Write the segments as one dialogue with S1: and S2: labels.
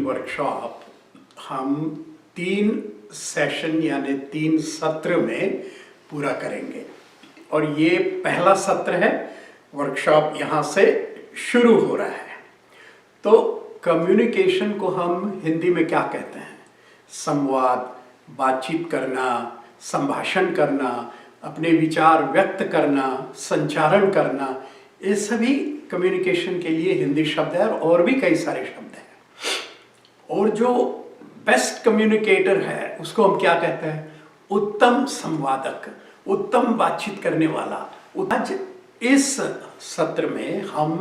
S1: Workshop हम 3 session यानी 3 सत्र में पूरा करेंगे और ये पहला सत्र है। वर्कशॉप यहाँ से शुरू हो रहा है। तो कम्युनिकेशन को हम हिंदी में क्या कहते हैं? संवाद, बातचीत करना, संभाषण करना, अपने विचार व्यक्त करना, संचारण करना, ये सभी कम्युनिकेशन के लिए हिंदी शब्द है और भी कई सारे शब्द हैं। और जो बेस्ट कम्युनिकेटर है उसको हम क्या कहते हैं? उत्तम संवादक, उत्तम बातचीत करने वाला। आज इस सत्र में हम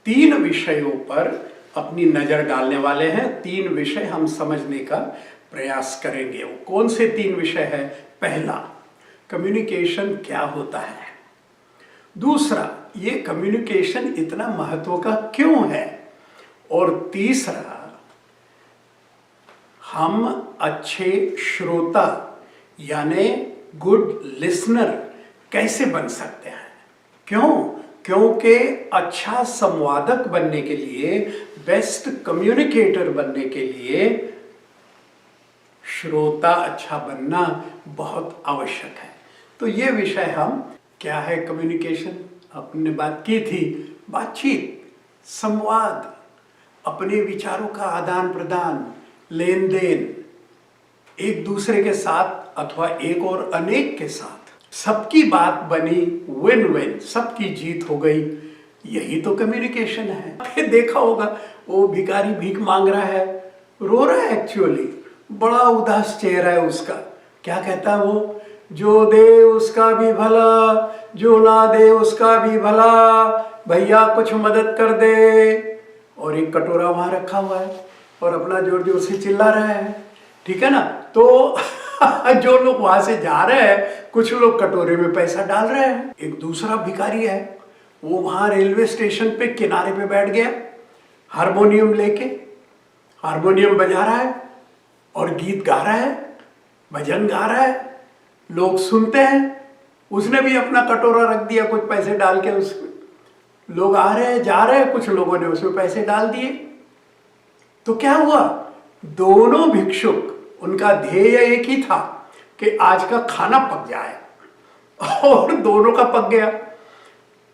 S1: 3 विषयों पर अपनी नजर डालने वाले हैं। 3 विषय हम समझने का प्रयास करेंगे। वो कौन से 3 विषय है? पहला, कम्युनिकेशन क्या होता है। दूसरा, ये कम्युनिकेशन इतना महत्व का क्यों है। और तीसरा, हम अच्छे श्रोता यानी गुड लिसनर कैसे बन सकते हैं। क्यों? क्योंकि अच्छा संवादक बनने के लिए, बेस्ट कम्युनिकेटर बनने के लिए श्रोता अच्छा बनना बहुत आवश्यक है। तो ये विषय हम क्या है कम्युनिकेशन, अपने बात की थी, बातचीत, संवाद, अपने विचारों का आदान प्रदान, लेन देन, एक दूसरे के साथ अथवा एक और अनेक के साथ, सबकी बात बनी, विन विन, सबकी जीत हो गई। यही तो कम्युनिकेशन है। फिर देखा होगा वो भिखारी भीख मांग रहा है, रो रहा है, एक्चुअली बड़ा उदास चेहरा है उसका। क्या कहता है वो? जो दे उसका भी भला, जो ना दे उसका भी भला, भैया कुछ मदद कर दे। और एक कटोरा वहां रखा हुआ है और अपना जोर जोर से चिल्ला रहा है, ठीक है ना। तो जो लोग वहां से जा रहे हैं, कुछ लोग कटोरे में पैसा डाल रहे हैं। एक दूसरा भिखारी है, वो वहां रेलवे स्टेशन पे किनारे पे बैठ गया, हारमोनियम लेके, हारमोनियम बजा रहा है और गीत गा रहा है, भजन गा रहा है, लोग सुनते हैं। उसने भी अपना कटोरा रख दिया कुछ पैसे डाल के, उसमें लोग आ रहे हैं, जा रहे हैं, कुछ लोगों ने उसमें पैसे डाल दिए। तो क्या हुआ? दोनों भिक्षुक, उनका ध्येय एक ही था कि आज का खाना पक जाए, और दोनों का पक गया।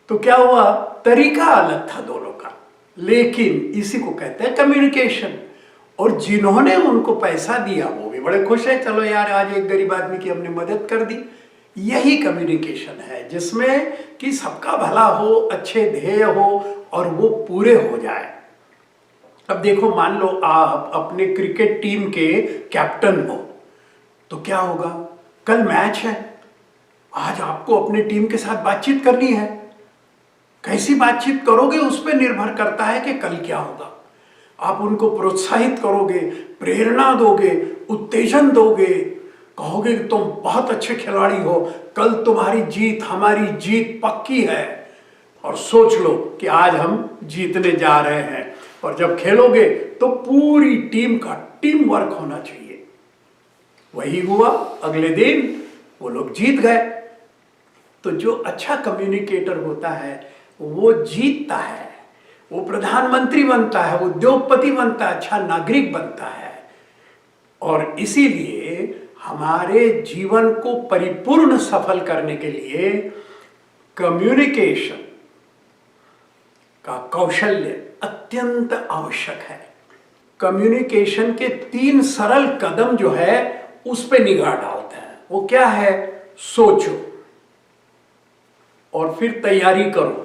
S1: तो क्या हुआ? तरीका अलग था दोनों का, लेकिन इसी को कहते हैं कम्युनिकेशन। और जिन्होंने उनको पैसा दिया वो भी बड़े खुश है, चलो यार आज एक गरीब आदमी की हमने मदद कर दी। यही कम्युनिकेशन है जिसमें कि सबका भला हो, अच्छे ध्येय हो और वो पूरे हो जाए। अब देखो, मान लो आप अपने क्रिकेट टीम के कैप्टन हो, तो क्या होगा? कल मैच है, आज आपको अपनी टीम के साथ बातचीत करनी है। कैसी बातचीत करोगे उस पर निर्भर करता है कि कल क्या होगा। आप उनको प्रोत्साहित करोगे, प्रेरणा दोगे, उत्तेजन दोगे, कहोगे कि तुम बहुत अच्छे खिलाड़ी हो, कल तुम्हारी जीत हमारी जीत पक्की है, और सोच लो कि आज हम जीतने जा रहे हैं। और जब खेलोगे तो पूरी टीम का टीम वर्क होना चाहिए। वही हुआ, अगले दिन वो लोग जीत गए। तो जो अच्छा कम्युनिकेटर होता है वो जीतता है, वो प्रधानमंत्री बनता है, उद्योगपति बनता है, अच्छा नागरिक बनता है। और इसीलिए हमारे जीवन को परिपूर्ण सफल करने के लिए कम्युनिकेशन का कौशल्य अत्यंत आवश्यक है। कम्युनिकेशन के 3 सरल कदम जो है उस पे निगाह डालते हैं। वो क्या है? सोचो, और फिर तैयारी करो,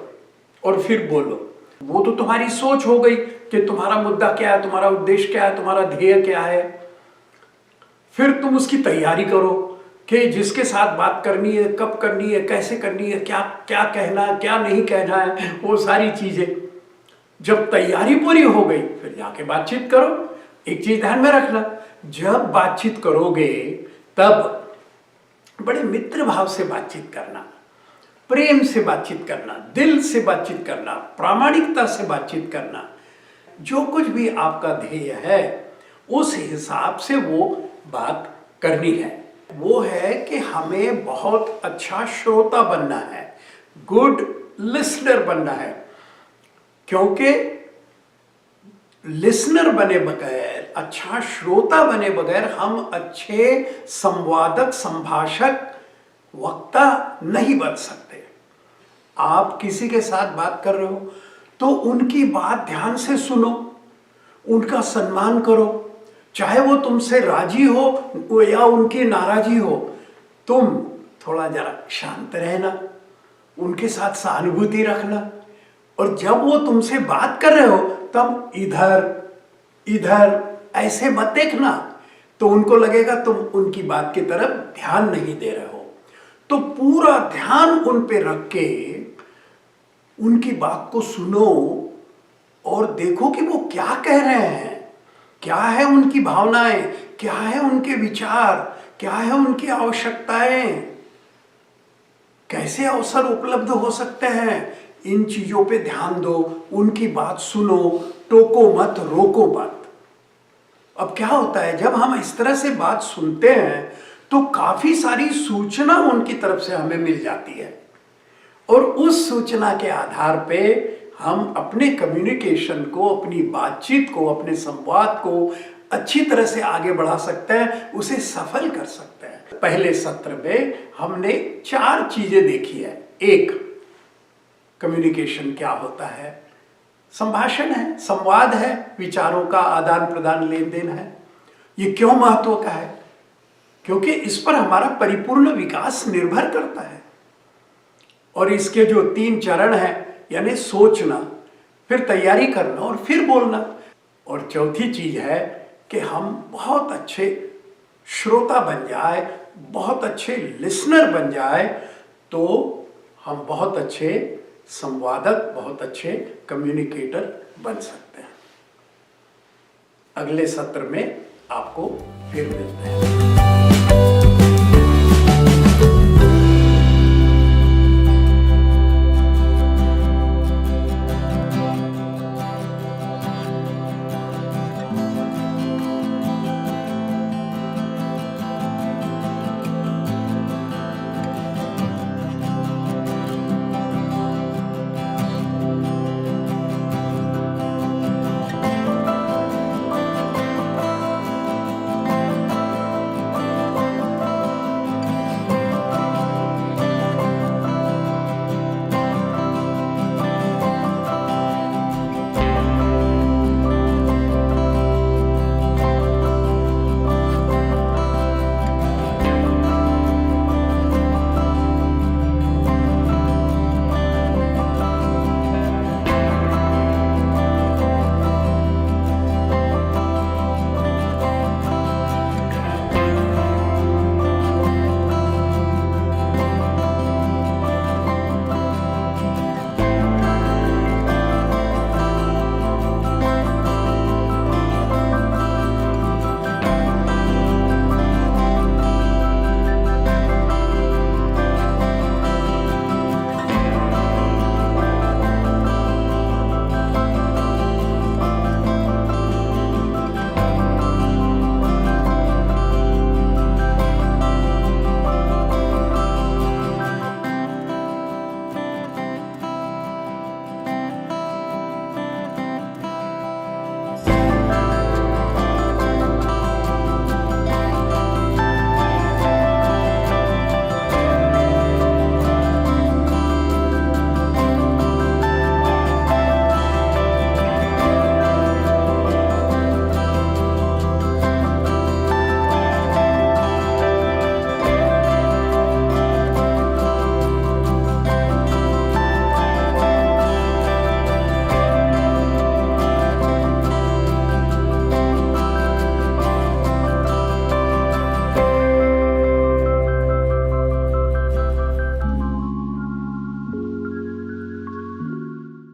S1: और फिर बोलो। वो तो तुम्हारी सोच हो गई कि तुम्हारा मुद्दा क्या है, तुम्हारा उद्देश्य क्या है, तुम्हारा ध्येय क्या है। फिर तुम उसकी तैयारी करो कि जिसके साथ बात करनी है, कब करनी है, कैसे करनी है, क्या क्या कहना है, क्या नहीं कहना है, वो सारी चीजें। जब तैयारी पूरी हो गई फिर जाके बातचीत करो। एक चीज ध्यान में रखना, जब बातचीत करोगे तब बड़े मित्र भाव से बातचीत करना, प्रेम से बातचीत करना, दिल से बातचीत करना, प्रामाणिकता से बातचीत करना। जो कुछ भी आपका ध्येय है उस हिसाब से वो बात करनी है। वो है कि हमें बहुत अच्छा श्रोता बनना है, गुड लिसनर बनना है। क्योंकि लिसनर बने बगैर, अच्छा श्रोता बने बगैर हम अच्छे संवादक, संभाषक, वक्ता नहीं बन सकते। आप किसी के साथ बात कर रहे हो तो उनकी बात ध्यान से सुनो, उनका सम्मान करो, चाहे वो तुमसे राजी हो या उनकी नाराजी हो। तुम थोड़ा जरा शांत रहना, उनके साथ सहानुभूति रखना, और जब वो तुमसे बात कर रहे हो तब इधर इधर ऐसे मत देखना, तो उनको लगेगा तुम उनकी बात की तरफ ध्यान नहीं दे रहे हो। तो पूरा ध्यान उन पे रख के उनकी बात को सुनो और देखो कि वो क्या कह रहे हैं, क्या है उनकी भावनाएं, क्या है उनके विचार, क्या है उनकी आवश्यकताएं, कैसे अवसर उपलब्ध हो सकते हैं। इन चीजों पे ध्यान दो, उनकी बात सुनो, टोको मत, रोको मत। अब क्या होता है, जब हम इस तरह से बात सुनते हैं तो काफी सारी सूचना उनकी तरफ से हमें मिल जाती है, और उस सूचना के आधार पे हम अपने कम्युनिकेशन को, अपनी बातचीत को, अपने संवाद को अच्छी तरह से आगे बढ़ा सकते हैं, उसे सफल कर सकते हैं। पहले सत्र में हमने 4 चीजें देखी है। एक, कम्युनिकेशन क्या होता है, संभाषण है, संवाद है, विचारों का आदान प्रदान, लेन देन है। ये क्यों महत्व का है? क्योंकि इस पर हमारा परिपूर्ण विकास निर्भर करता है। और इसके जो 3 चरण हैं, यानी सोचना, फिर तैयारी करना और फिर बोलना। और चौथी चीज है कि हम बहुत अच्छे श्रोता बन जाए, बहुत अच्छे लिसनर बन जाए, तो हम बहुत अच्छे संवादक, बहुत अच्छे कम्युनिकेटर बन सकते हैं। अगले सत्र में आपको फिर मिलते हैं।